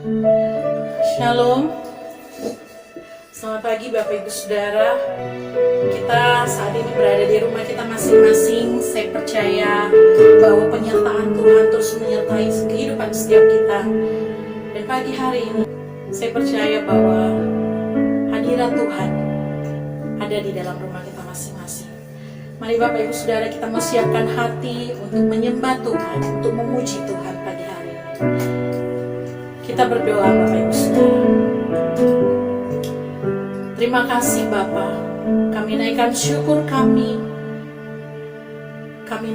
Shalom. Selamat pagi Bapak Ibu Saudara. Kita saat ini berada di rumah kita masing-masing. Saya percaya bahwa penyertaan Tuhan terus menyertai kehidupan setiap kita. Dan pagi hari ini saya percaya bahwa hadirat Tuhan ada di dalam rumah kita masing-masing. Mari Bapak Ibu Saudara, kita mau siapkan hati untuk menyembah Tuhan, untuk memuji Tuhan pagi hari ini. Kita berdoa Bapak Ibu Saudara. Terima kasih Bapa, kami naikkan syukur kami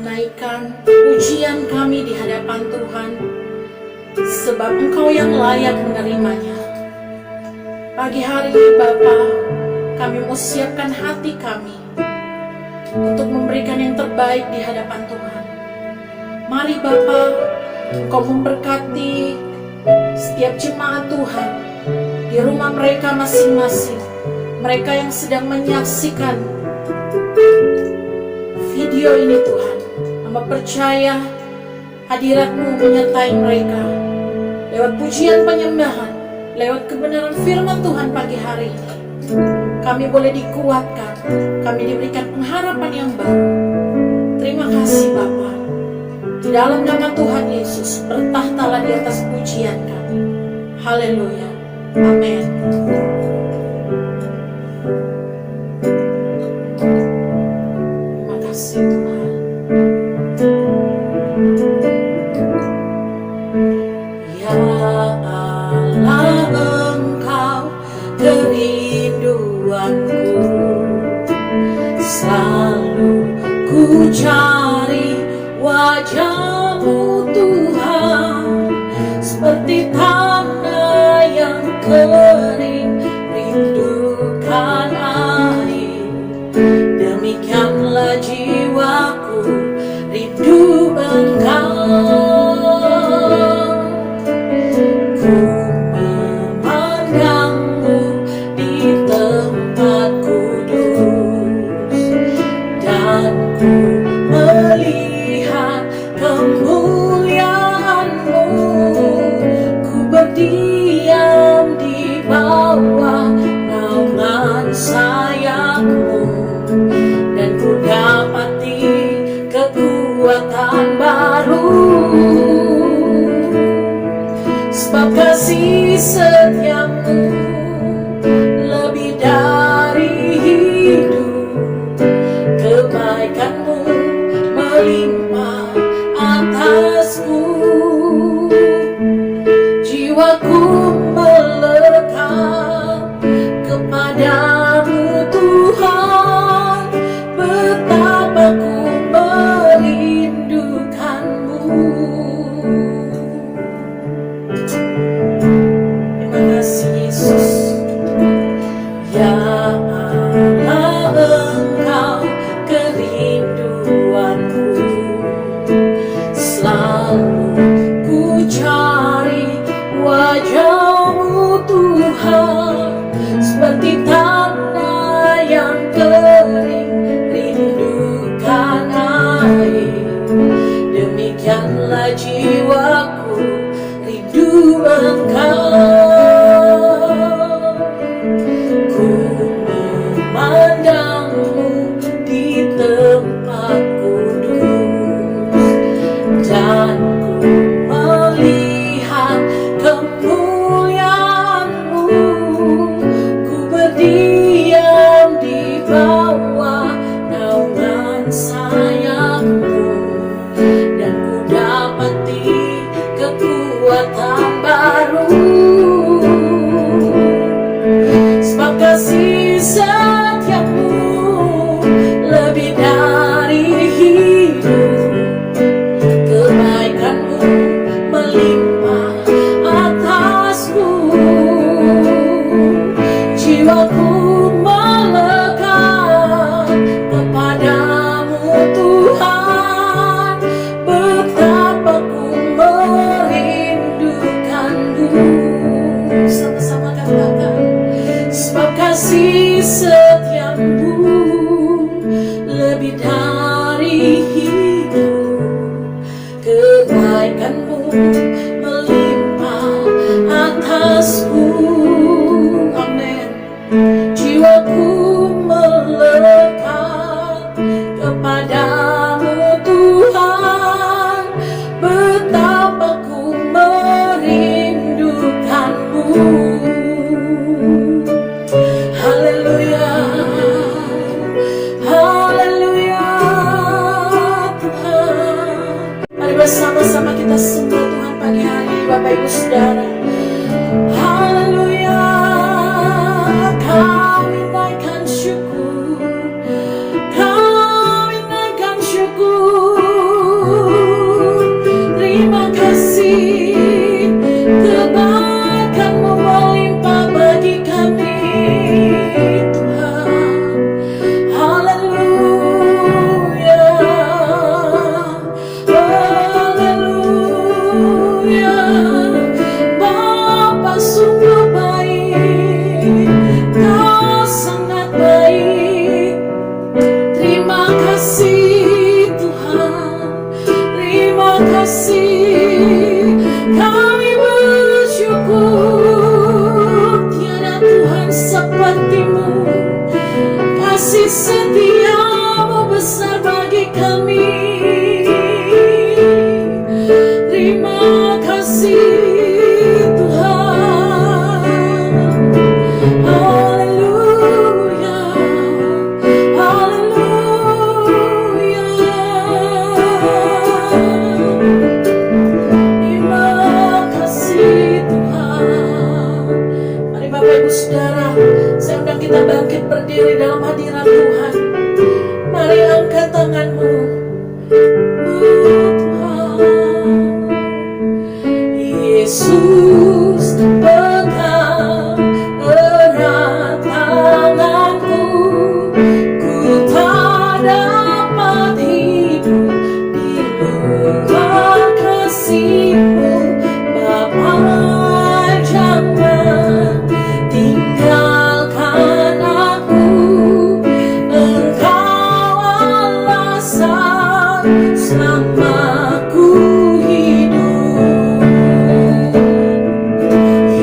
naikkan pujian kami di hadapan Tuhan, sebab Engkau yang layak menerimanya. Pagi hari ini Bapa, kami mau siapkan hati kami untuk memberikan yang terbaik di hadapan Tuhan. Mari Bapa, Engkau memberkati setiap jemaat Tuhan di rumah mereka masing-masing. Mereka yang sedang menyaksikan video ini Tuhan, hamba percaya hadirat-Mu menyertai mereka lewat pujian penyembahan, lewat kebenaran firman Tuhan pagi hari ini. Kami boleh dikuatkan, kami diberikan pengharapan yang baru. Terima kasih Bapa. Di dalam nama Tuhan Yesus, bertahtalah di atas pujian kami. Haleluya. Amin. Terima kasih Tuhan. Ya Allah, Engkau kerinduanku, selalu ku cari wajah-Mu Tuhan, seperti tanah yang kering rindukan air. Demikianlah jiwaku rindu Engkau. Ku memandang-Mu di tempat kudus, dan ku melihat kemuliaan-Mu. Ku berdiam di bawah naungan sayap-Mu, dan ku dapati kekuatan baru. Sebab kasih setia-Mu lebih dari hidup, kebaikan-Mu melimpah atasku. Jiwaku melekat kepadamu Tuhan, betapa ku merindukan-Mu. Terima kasih Yesus. Ya Allah, Engkau kerinduanku, selalu ku cari wajah-Mu Tuhan, seperti tanah yang kering rindukan air. Demikianlah jiwaku rindu Engkau. Ku memandang-Mu di tempat kudus, dan ku melihat kemuliaan-Mu. Ku berdiam di bawah naungan sayap-Mu, dan ku dapati kekuatan baru. Sebab kasih setia-Mu lebih dari hidup, kebaikan-Mu melimpah atasku. Jiwaku melekat kepadamu Tuhan, betapa ku merindukan-Mu. Sama-sama katakan, sebab kasih setia-Mu lebih dari hidup, kebaikan-Mu melimpah atas bersama-sama kita sembah Tuhan pagi hari ini Bapak Ibu Saudara. Haleluya, kami naikkan syukur, kami naikkan syukur. Terima kasih, kebaikan-Mu melimpah bagi kami Tuhan. Haleluya, haleluya. Bapa sungguh baik, Kau sangat baik. Terima kasih Tuhan, terima kasih. Kami bersyukur, tiada Tuhan seperti-Mu. Kasih setia-Mu besar bagi kami. Terima kasih Tuhan. Haleluya, haleluya. Terima kasih Tuhan. Mari Bapak Ibu Saudara, saya undang kita bangkit berdiri dalam hadirat Tuhan. Mari angkat tangan-Mu, Tuhan. Yesus pegang erat tanganku, ku tak dapat hidup di luar kasih-Mu. Bapa, jangan tinggalkan aku. Engkau alasan selama ku hidup.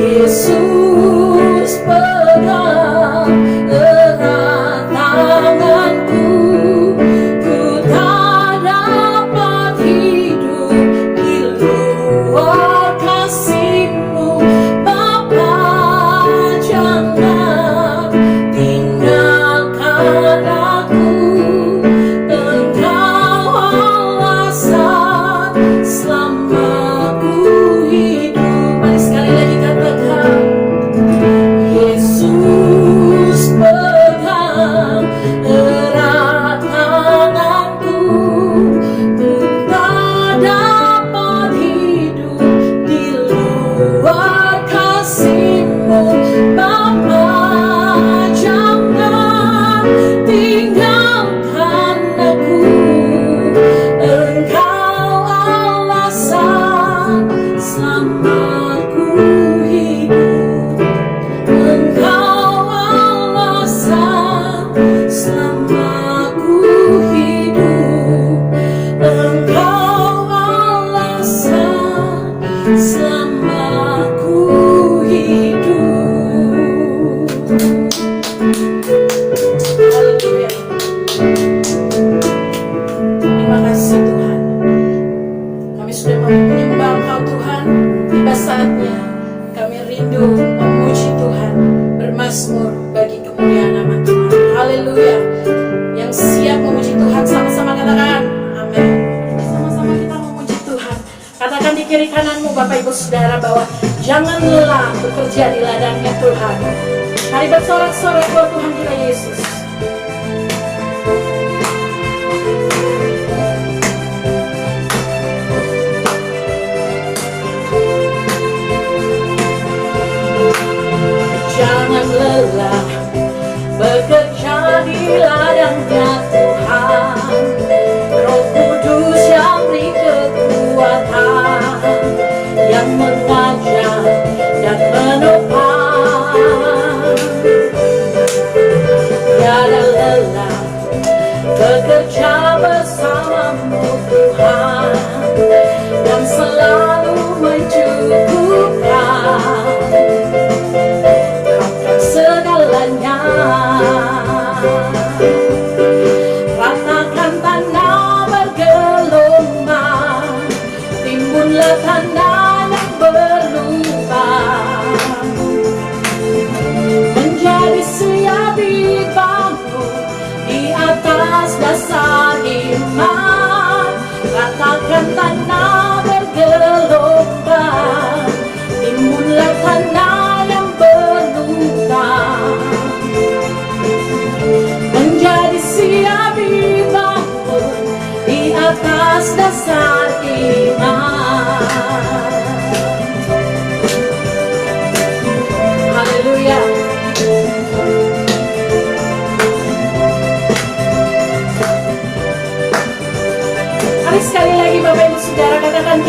Yesus pegang erat tanganku, ku tak dapat hidup di luar kasih-Mu. Bapa, jangan tinggalkan aku. Engkau alasan selama ku hidup. Mari sekali lagi katakan, Yesus pegang erat tanganku, ku tak dapat hidup di luar kasih-Mu. Bapa, jangan tinggalkan aku. Engkau alasan selama ku hidup. Engkau alasan selama ku hidup. Engkau alasan selama ku hidup. Haleluya. Terima kasih Tuhan. Kami sudah menyembah Engkau Tuhan. Tiba saatnya kami rindu memuji Tuhan, bermazmur bagi kemuliaan nama Tuhan. Haleluya. Yang siap memuji Tuhan sama-sama katakan amin. Sama-sama kita memuji Tuhan. Katakan di kiri kananmu Bapak Ibu Saudara bahwa jangan lelah bekerja di ladangnya Tuhan. Mari bersorak-sorai buat Tuhan kita Yesus. Jangan lelah bekerja di ladangnya Tuhan. Roh Kudus yang beri kekuatan, yang mengajar dan menopang.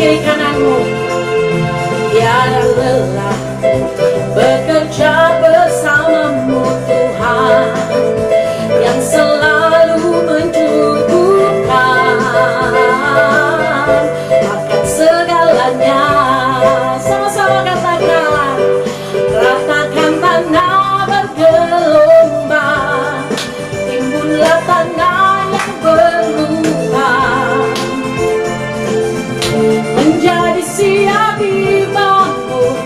kiri kananmu. Tiada lelah bekerja bersamamu Tuhan, yang selalu mencukupkan akan segalanya. Sama-sama katakan, ratakan tanah bergelombang, timbunlah tanah yang berlubang, menjadi siap dibangun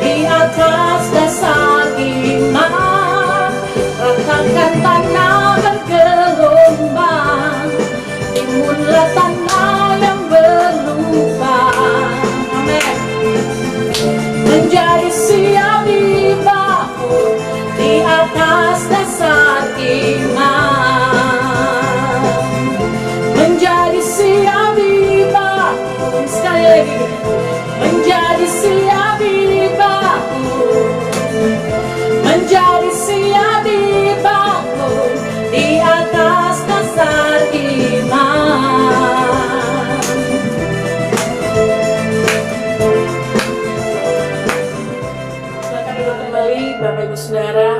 di atas dasar iman. Ratakan tanah bergelombang, timbunlah tanah yang berlubang. Amin. Menjadi siap dibangun di atas dasar iman. Menjadi siap dibangun, sekali lagi, menjadi siap dibangun, menjadi siap dibangun di atas dasar iman. Silakan duduk kembali Bapak Ibu Saudara.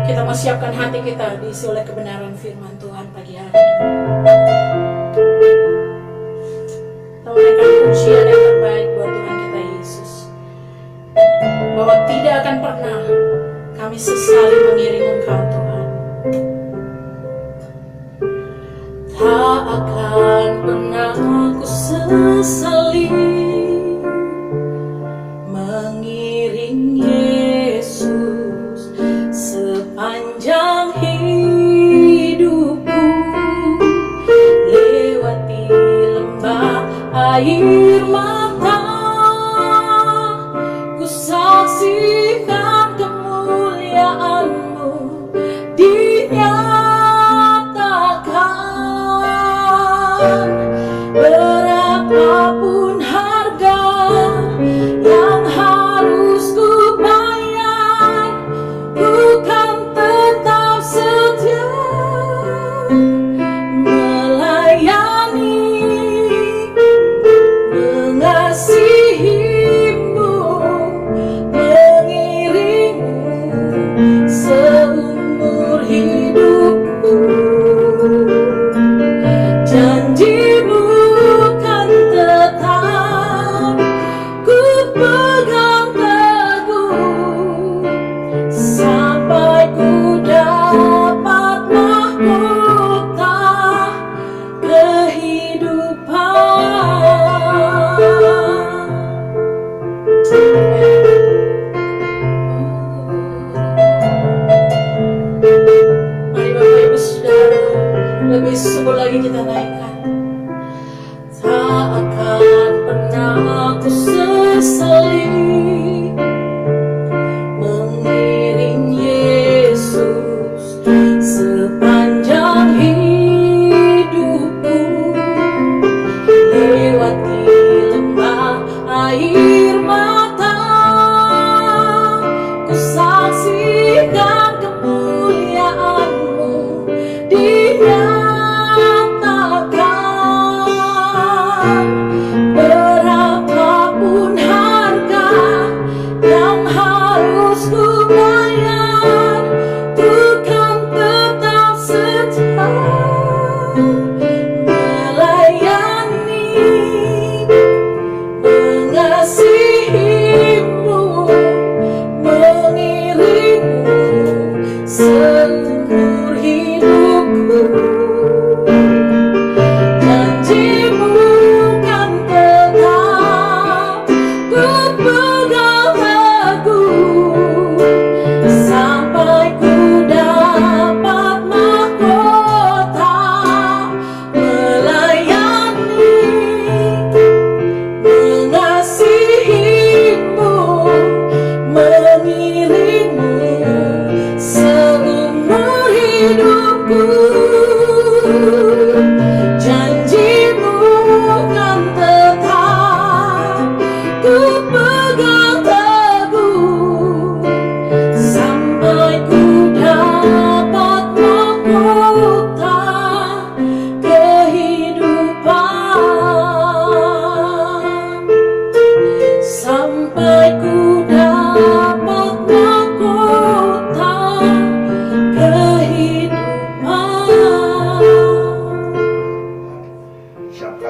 Kita mau siapkan hati kita diisi oleh kebenaran firman Tuhan pagi hari ini. Kita menaikkan pujian yang terbaik buat Tuhan kita Yesus, bahwa tidak akan pernah kami sesali mengiring Engkau Tuhan. Tak akan pernah ku sesali mengiring Yesus sepanjang hidupku, lewati lembah air mata, ku saksikan kemuliaan-Mu dinyatakan. Berapapun harga yang harus ku bayar, ku kan tetap setia melayani, mengasihi-Mu, mengiring-Mu seumur hidupku. Janji-Mu kan tetap ku pegang teguh, sampai ku dapat mahkota kehidupan. Mari Bapak Ibu Saudara, lebih subur lagi kita naikkan. Tak akan pernah ku sesali mengiring Yesus sepanjang hidupku, lewati lembah air mata, ku saksikan kemuliaan-Mu dinyatakan. Berapapun harga yang harus ku bayar, ku kan tetap setia melayani, mengasihi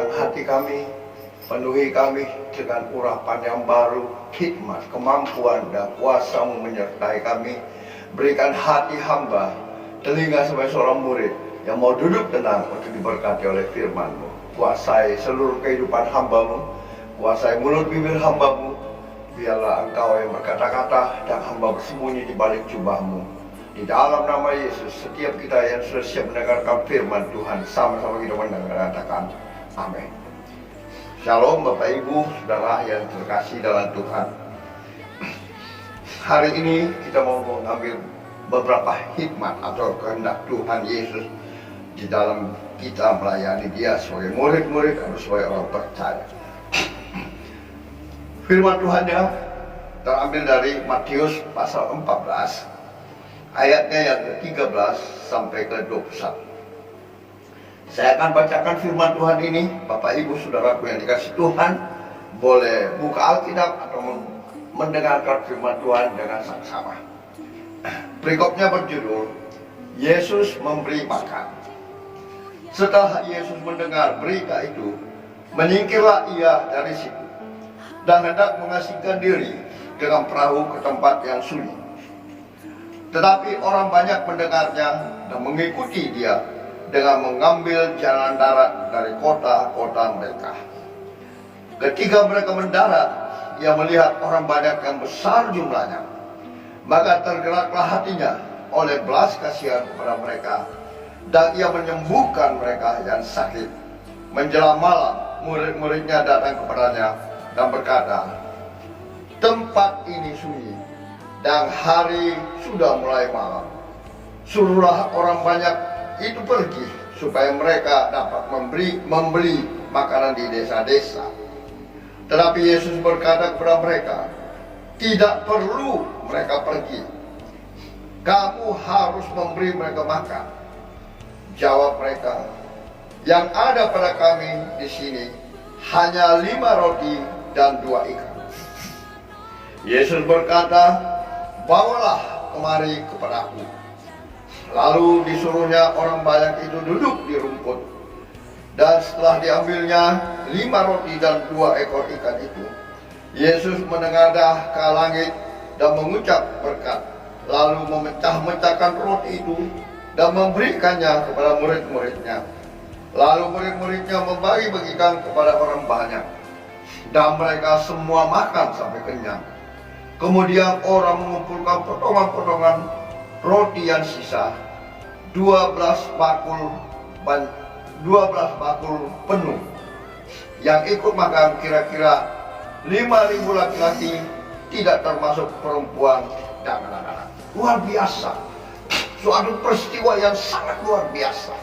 dalam hati kami, penuhi kami dengan urapan yang baru, hikmat, kemampuan, dan kuasa-Mu menyertai kami. Berikan hati hamba, telinga sebagai seorang murid yang mau duduk tenang untuk diberkati oleh firman-Mu. Kuasai seluruh kehidupan hamba-Mu, kuasai mulut bibir hamba-Mu. Biarlah Engkau yang berkata-kata dan hamba bersembunyi di balik jubah-Mu. Di dalam nama Yesus, setiap kita yang sudah siap mendengarkan firman Tuhan, sama-sama kita mendengarkan. Amin. Shalom Bapak Ibu, Saudara yang terkasih dalam Tuhan. Hari ini kita mau mengambil beberapa hikmat atau kehendak Tuhan Yesus di dalam kita melayani Dia sebagai murid-murid atau sebagai orang percaya. Firman Tuhannya terambil dari Matius pasal 14, ayatnya yang ke-13 sampai ke-21. Saya akan bacakan firman Tuhan ini. Bapak Ibu Saudaraku yang dikasih Tuhan, boleh buka Alkitab atau mendengarkan firman Tuhan dengan saksama. Perikopnya berjudul Yesus memberi makan. Setelah Yesus mendengar berita itu, menyingkirlah ia dari situ dan hendak mengasingkan diri dengan perahu ke tempat yang sunyi. Tetapi orang banyak mendengarnya dan mengikuti dia dengan mengambil jalan darat dari kota-kota mereka. Ketika mereka mendarat, ia melihat orang banyak yang besar jumlahnya. Maka tergeraklah hatinya oleh belas kasihan kepada mereka, dan ia menyembuhkan mereka yang sakit. Menjelang malam, murid-muridnya datang kepadanya dan berkata, "Tempat ini sunyi dan hari sudah mulai malam. Suruhlah orang banyak itu pergi supaya mereka dapat membeli makanan di desa-desa." Tetapi Yesus berkata kepada mereka, "Tidak perlu mereka pergi. Kamu harus memberi mereka makan." Jawab mereka, "Yang ada pada kami di sini hanya 5 roti dan 2 ikan." Yesus berkata, "Bawalah kemari kepadaku." Lalu disuruhnya orang banyak itu duduk di rumput. Dan setelah diambilnya 5 roti dan 2 ekor ikan itu, Yesus menengadah ke langit dan mengucap berkat. Lalu memecah-mecahkan roti itu dan memberikannya kepada murid-muridnya. Lalu murid-muridnya membagi-bagikan kepada orang banyak, dan mereka semua makan sampai kenyang. Kemudian orang mengumpulkan potongan-potongan roti yang sisa, 12 bakul penuh. Yang ikut makan kira-kira 5.000 laki-laki, tidak termasuk perempuan dan anak-anak. Luar biasa, suatu peristiwa yang sangat luar biasa,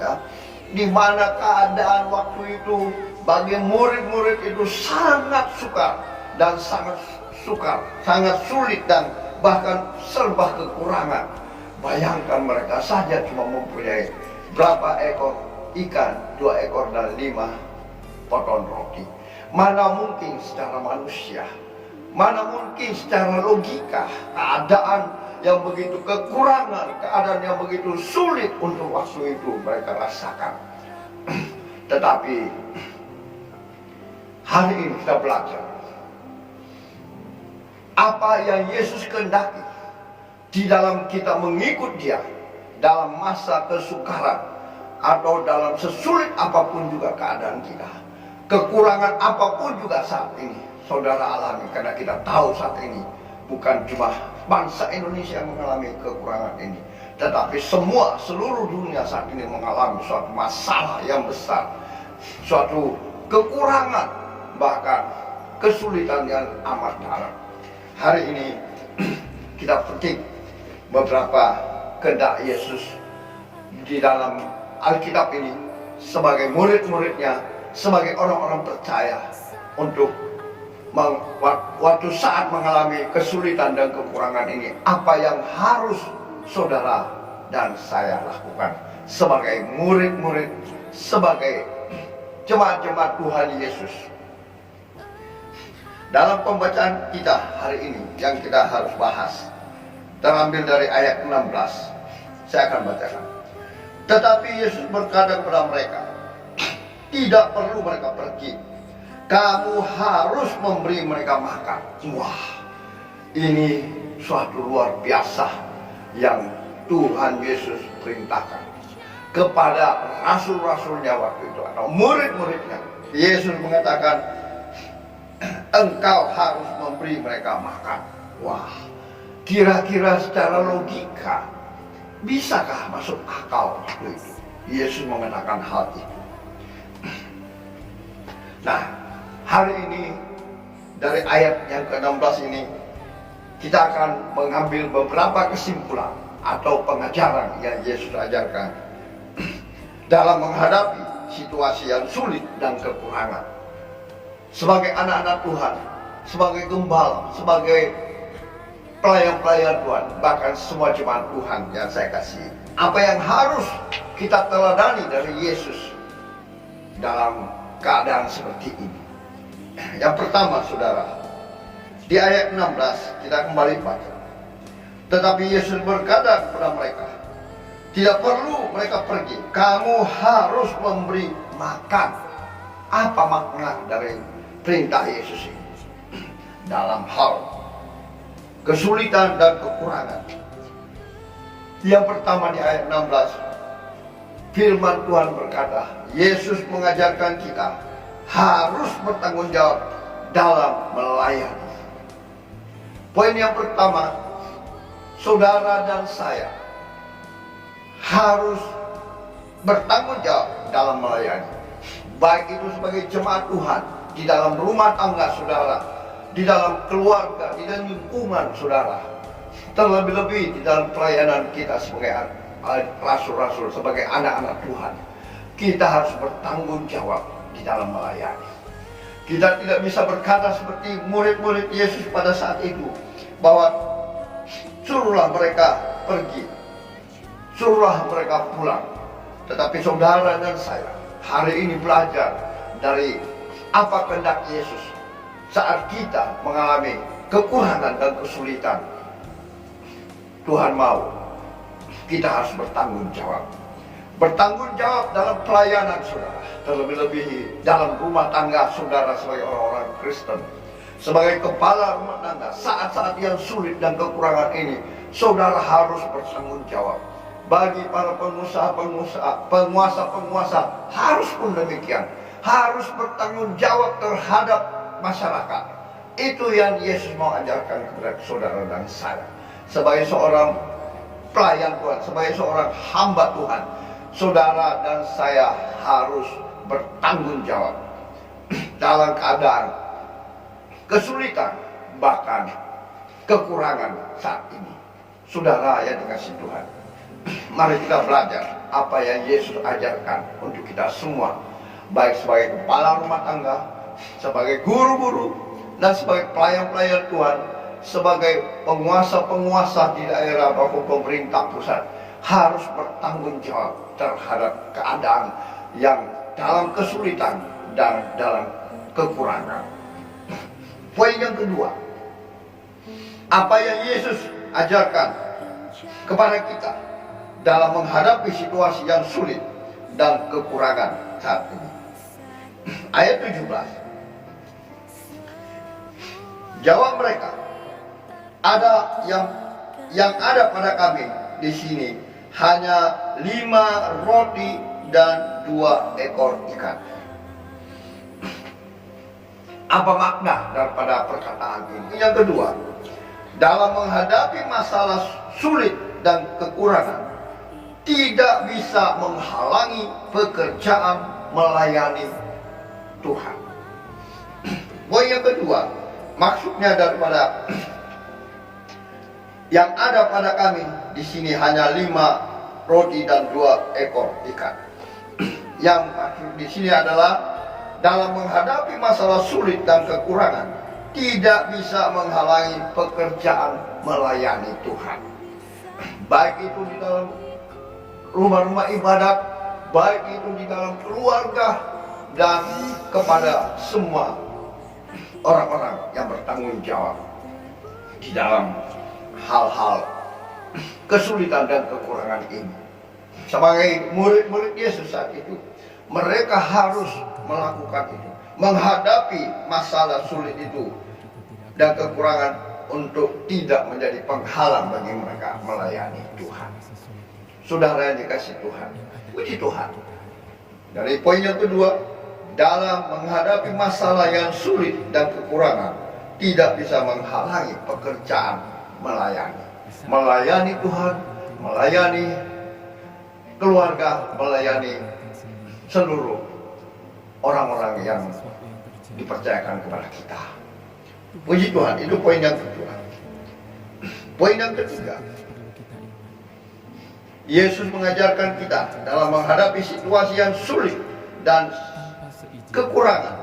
ya, di mana keadaan waktu itu bagi murid-murid itu sangat sukar dan sangat sulit dan bahkan serba kekurangan. Bayangkan mereka saja cuma mempunyai berapa ekor ikan, 2 ekor dan 5 potong roti. Mana mungkin secara manusia, mana mungkin secara logika, keadaan yang begitu kekurangan, keadaan yang begitu sulit untuk waktu itu mereka rasakan. Tetapi hari ini kita belajar apa yang Yesus kehendaki di dalam kita mengikut Dia dalam masa kesukaran atau dalam sesulit apapun juga keadaan kita, kekurangan apapun juga saat ini saudara alami. Karena kita tahu saat ini bukan cuma bangsa Indonesia yang mengalami kekurangan ini, tetapi seluruh dunia saat ini mengalami suatu masalah yang besar, suatu kekurangan, bahkan kesulitan yang amat dalam. Hari ini kita petik beberapa kehendak Yesus di dalam Alkitab ini sebagai murid-muridnya, sebagai orang-orang percaya, untuk waktu saat mengalami kesulitan dan kekurangan ini, apa yang harus saudara dan saya lakukan sebagai murid-murid, sebagai jemaat-jemaat Tuhan Yesus. Dalam pembacaan kita hari ini yang kita harus bahas terambil dari ayat 16. Saya akan bacakan. Tetapi Yesus berkata kepada mereka, tidak perlu mereka pergi. Kamu harus memberi mereka makan. Wah, ini suatu luar biasa yang Tuhan Yesus perintahkan kepada rasul-rasulnya waktu itu atau murid-muridnya. Yesus mengatakan, engkau harus memberi mereka makan. Wah, kira-kira secara logika bisakah masuk akal waktu itu Yesus mengatakan hal itu? Nah, hari ini dari ayat yang ke-16 ini kita akan mengambil beberapa kesimpulan atau pengajaran yang Yesus ajarkan dalam menghadapi situasi yang sulit dan kekurangan. Sebagai anak-anak Tuhan, sebagai gembala, sebagai pelayan-pelayan Tuhan, bahkan semua jemaat Tuhan yang saya kasih, apa yang harus kita teladani dari Yesus dalam keadaan seperti ini? Yang pertama, saudara, di ayat 16 kita kembali baca. Tetapi Yesus berkata kepada mereka, tidak perlu mereka pergi, kamu harus memberi makan. Apa makna dari perintah Yesus ini dalam hal kesulitan dan kekurangan? Yang pertama di ayat 16, firman Tuhan berkata, Yesus mengajarkan kita harus bertanggung jawab dalam melayani. Poin yang pertama, saudara dan saya harus bertanggung jawab dalam melayani. Baik itu sebagai jemaat Tuhan, di dalam rumah tangga saudara, di dalam keluarga, di dalam lingkungan saudara, terlebih-lebih di dalam pelayanan kita sebagai rasul-rasul, sebagai anak-anak Tuhan. Kita harus bertanggung jawab di dalam melayani. Kita tidak bisa berkata seperti murid-murid Yesus pada saat itu, bahwa suruhlah mereka pergi, suruhlah mereka pulang. Tetapi saudara dan saya hari ini belajar dari apa kehendak Yesus saat kita mengalami kekurangan dan kesulitan. Tuhan mau kita harus bertanggung jawab. Bertanggung jawab dalam pelayanan saudara, terlebih-lebih dalam rumah tangga saudara sebagai orang-orang Kristen, sebagai kepala rumah tangga. Saat-saat yang sulit dan kekurangan ini, saudara harus bertanggung jawab. Bagi para pengusaha-pengusaha, penguasa-penguasa harus pun demikian, harus bertanggung jawab terhadap masyarakat. Itu yang Yesus mau ajarkan kepada saudara dan saya. Sebagai seorang pelayan Tuhan, sebagai seorang hamba Tuhan, saudara dan saya harus bertanggung jawab dalam keadaan kesulitan, bahkan kekurangan saat ini. Saudara yang dikasih Tuhan, mari kita belajar apa yang Yesus ajarkan untuk kita semua, baik sebagai kepala rumah tangga, sebagai guru-guru, dan sebagai pelayan-pelayan Tuhan, sebagai penguasa-penguasa di daerah maupun pemerintah pusat, harus bertanggung jawab terhadap keadaan yang dalam kesulitan dan dalam kekurangan. Poin yang kedua, apa yang Yesus ajarkan kepada kita dalam menghadapi situasi yang sulit dan kekurangan saat ini. Ayat 17, jawab mereka, ada yang ada pada kami di sini hanya 5 roti dan 2 ekor ikan. Apa makna daripada perkataan ini? Yang kedua, dalam menghadapi masalah sulit dan kekurangan, tidak bisa menghalangi pekerjaan melayani Tuhan. Poin yang kedua, maksudnya daripada yang ada pada kami di sini hanya 5 roti dan 2 ekor ikan. Yang maksud di sini adalah dalam menghadapi masalah sulit dan kekurangan, tidak bisa menghalangi pekerjaan melayani Tuhan. Baik itu di dalam rumah-rumah ibadat, baik itu di dalam keluarga, dan kepada semua orang-orang yang bertanggung jawab di dalam hal-hal kesulitan dan kekurangan ini. Sebagai murid-murid Yesus saat itu, Mereka harus melakukan itu, menghadapi masalah sulit itu dan kekurangan untuk tidak menjadi penghalang bagi mereka melayani Tuhan. Saudara yang dikasih Tuhan, puji Tuhan. Dari poin yang kedua, dalam menghadapi masalah yang sulit dan kekurangan tidak bisa menghalangi pekerjaan melayani. Melayani Tuhan, melayani keluarga, melayani seluruh orang-orang yang dipercayakan kepada kita. Puji Tuhan, itu poin yang kedua. Poin yang ketiga, Yesus mengajarkan kita dalam menghadapi situasi yang sulit dan kekurangan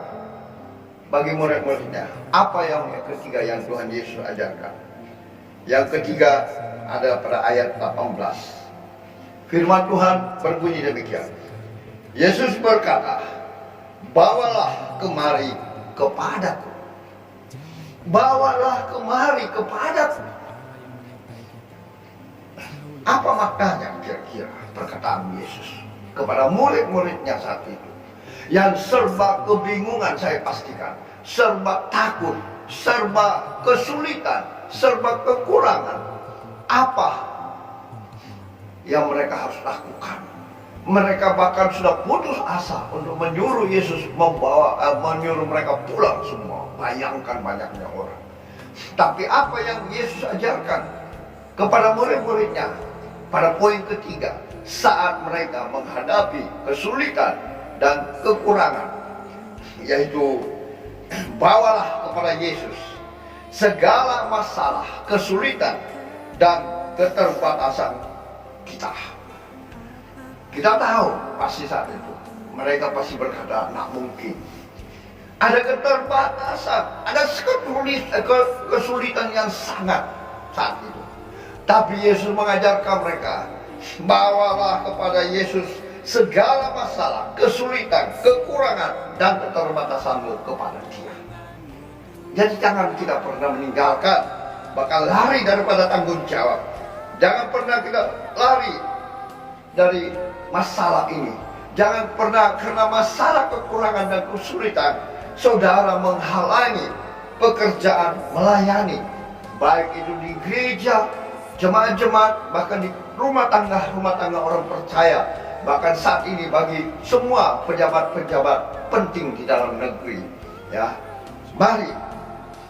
bagi murid-muridnya. Apa yang ketiga yang Tuhan Yesus ajarkan? Yang ketiga ada pada ayat 18. Firman Tuhan berbunyi demikian. Yesus berkata, bawalah kemari kepadaku. Bawalah kemari kepadaku. Apa maknanya kira-kira perkataan Yesus kepada murid-muridnya saat itu? Yang serba kebingungan, saya pastikan. Serba takut, serba kesulitan, serba kekurangan. Apa yang mereka harus lakukan? Mereka bahkan sudah putus asa untuk menyuruh Yesus menyuruh mereka pulang semua. Bayangkan banyaknya orang. Tapi apa yang Yesus ajarkan kepada murid-muridnya pada poin ketiga, saat mereka menghadapi kesulitan dan kekurangan, yaitu bawalah kepada Yesus segala masalah, kesulitan dan keterbatasan kita. Kita tahu pasti saat itu mereka pasti berkata, nak mungkin. Ada keterbatasan, ada kesulitan yang sangat saat itu. Tapi Yesus mengajarkan mereka, bawalah kepada Yesus segala masalah, kesulitan, kekurangan dan keterbatasanmu kepada Dia. Jadi jangan kita pernah meninggalkan, bakal lari daripada tanggung jawab. Jangan pernah kita lari dari masalah ini. Jangan pernah karena masalah kekurangan dan kesulitan saudara menghalangi pekerjaan melayani, baik itu di gereja, jemaat-jemaat, bahkan di rumah tangga orang percaya, bahkan saat ini bagi semua pejabat-pejabat penting di dalam negeri. Ya, mari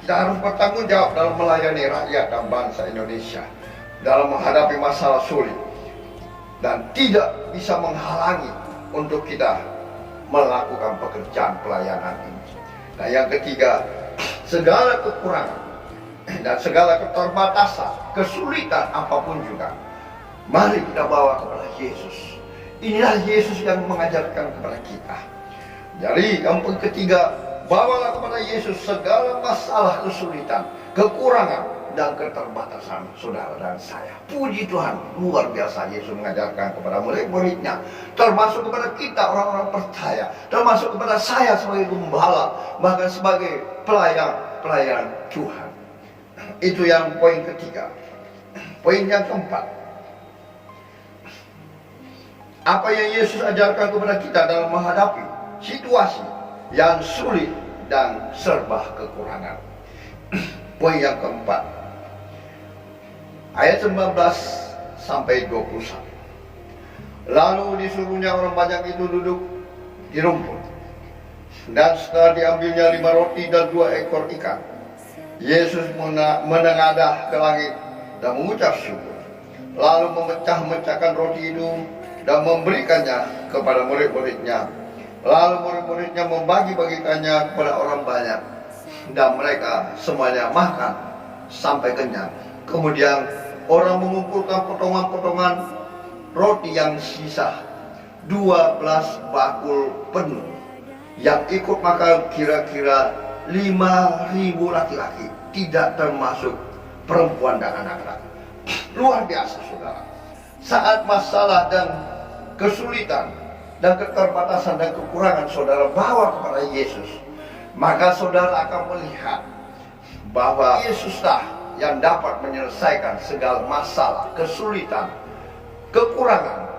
kita harus bertanggung jawab dalam melayani rakyat dan bangsa Indonesia dalam menghadapi masalah sulit, dan tidak bisa menghalangi untuk kita melakukan pekerjaan pelayanan ini. Nah, yang ketiga, segala kekurangan dan segala keterbatasan, kesulitan apapun juga, mari kita bawa kepada Yesus. Inilah Yesus yang mengajarkan kepada kita. Jadi yang ketiga, bawalah kepada Yesus segala masalah, kesulitan, kekurangan dan keterbatasan saudara dan saya. Puji Tuhan, luar biasa Yesus mengajarkan kepada murid-muridnya, termasuk kepada kita orang-orang percaya, termasuk kepada saya sebagai gembala, bahkan sebagai pelayan Tuhan. Itu yang poin ketiga. Poin yang keempat, apa yang Yesus ajarkan kepada kita dalam menghadapi situasi yang sulit dan serba kekurangan. Poin yang keempat, ayat 19 sampai 21. Lalu disuruhnya orang banyak itu duduk di rumput. Dan setelah diambilnya 5 roti dan 2 ekor ikan, Yesus menengadah ke langit dan mengucap syukur. Lalu memecah-mecahkan roti itu dan memberikannya kepada murid-muridnya. Lalu murid-muridnya membagi-bagikannya kepada orang banyak, dan mereka semuanya makan sampai kenyang. Kemudian orang mengumpulkan potongan-potongan roti yang sisa, 12 bakul penuh. Yang ikut makan kira-kira 5.000 laki-laki, tidak termasuk perempuan dan anak-anak. Luar biasa saudara. Saat masalah dan kesulitan dan keterbatasan dan kekurangan saudara bawa kepada Yesus, maka saudara akan melihat bahwa Yesuslah yang dapat menyelesaikan segala masalah, kesulitan, kekurangan.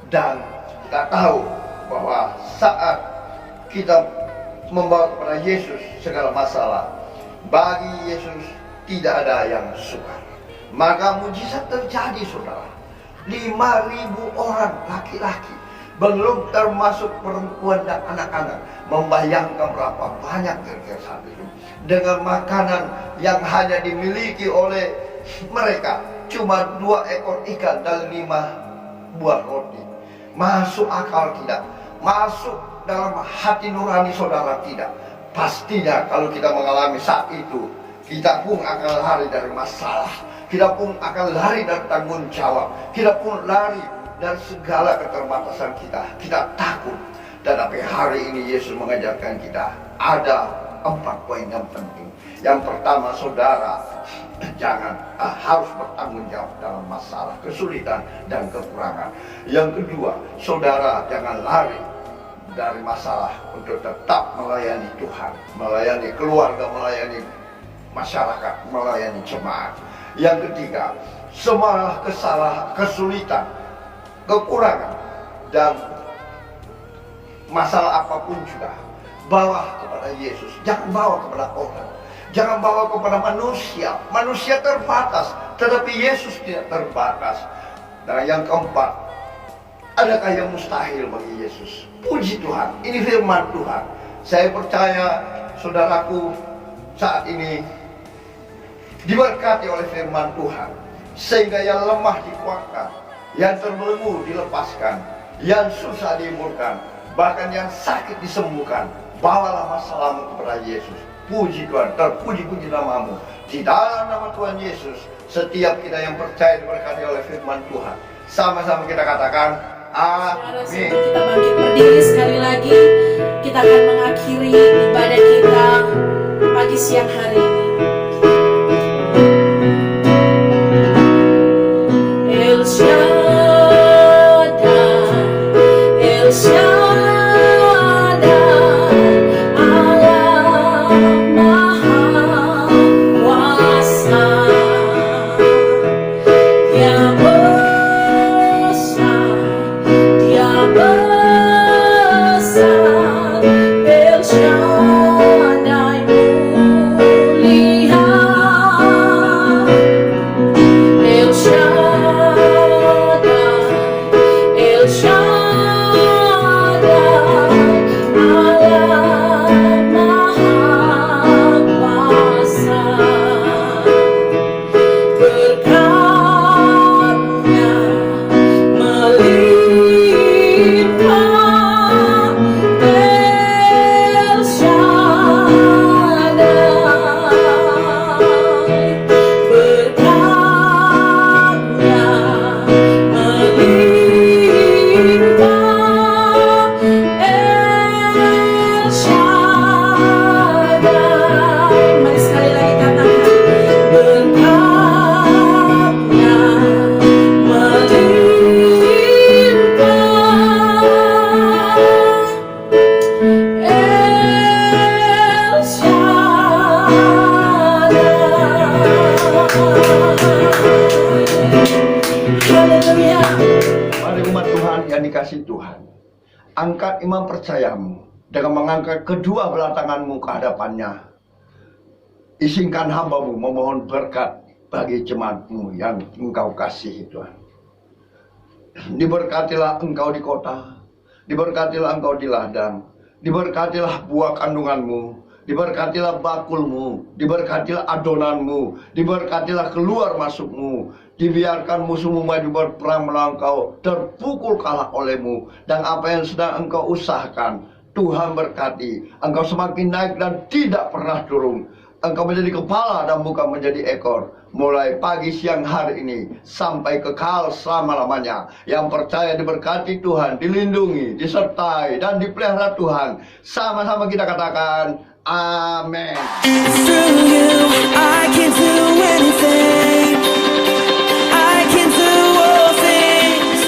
Dan kita tahu bahwa saat kita membawa kepada Yesus segala masalah, bagi Yesus tidak ada yang sukar. Maka mujizat terjadi, saudara. 5.000 orang laki-laki, belum termasuk perempuan dan anak-anak. Membayangkan berapa banyak kira-kira saat itu, dengan makanan yang hanya dimiliki oleh mereka, cuma 2 ekor ikan dan 5 buah roti. Masuk akal tidak? Masuk dalam hati nurani saudara tidak? Pastinya kalau kita mengalami saat itu, kita pun akan lari dari masalah, kita pun akan lari dari tanggung jawab, kita pun lari dari segala keterbatasan kita. Kita takut. Tetapi hari ini Yesus mengajarkan kita ada 4 poin yang penting. Yang pertama, saudara jangan harus bertanggung jawab dalam masalah, kesulitan dan kekurangan. Yang kedua, saudara jangan lari dari masalah untuk tetap melayani Tuhan, melayani keluarga, melayani masyarakat, melayani jemaat. Yang ketiga, semua kesulitan, kekurangan dan masalah apapun juga, bawa kepada Yesus. Jangan bawa kepada orang, jangan bawa kepada manusia. Manusia terbatas, tetapi Yesus tidak terbatas. Dan yang keempat, adakah yang mustahil bagi Yesus? Puji Tuhan, ini firman Tuhan. Saya percaya saudaraku saat ini diberkati oleh firman Tuhan, sehingga yang lemah dikuatkan, yang terbelenggu dilepaskan, yang susah dihiburkan, bahkan yang sakit disembuhkan. Bawalah masalahmu kepada Yesus. Puji Tuhan, terpuji-puji namamu. Di dalam nama Tuhan Yesus, setiap kita yang percaya diberkati oleh firman Tuhan. Sama-sama kita katakan Saudara, amin. sebelum kita bangkit berdiri sekali lagi, kita akan mengakhiri ibadah kita pagi siang hari ini. El Shaddai, El Shaddai, Allah Maha Kuasa. Dia besar, Dia besar, El Shaddai mulia, El Shaddai, El Shaddai, Allah Maha Kuasa. Berkat-Nya melimpah, El Shaddai. Berkat-Nya melimpah, El Shaddai. Mari sekali lagi katakan, berkat-Nya melimpah, El Shaddai. Haleluya. Mari umat Tuhan yang dikasihi Tuhan, angkat iman percayamu dengan mengangkat kedua belah tanganmu ke hadapannya. Izinkan hambamu memohon berkat bagi jemaatmu yang engkau kasihi Tuhan. Diberkatilah engkau di kota, diberkatilah engkau di ladang, diberkatilah buah kandunganmu, diberkatilah bakulmu, diberkatilah adonanmu, diberkatilah keluar masukmu. Dibiarkan musuhmu maju berperang melawan engkau, terpukul kalah olehmu. Dan apa yang sedang engkau usahakan, Tuhan berkati. Engkau semakin naik dan tidak pernah turun. Engkau menjadi kepala dan bukan menjadi ekor. Mulai pagi siang hari ini sampai kekal selama-lamanya. Yang percaya diberkati Tuhan, dilindungi, disertai dan dipelihara Tuhan. Sama-sama kita katakan amin. Through you, I can do anything. I can do all things.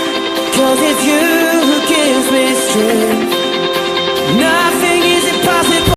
'Cause it's you who gives me strength. Nothing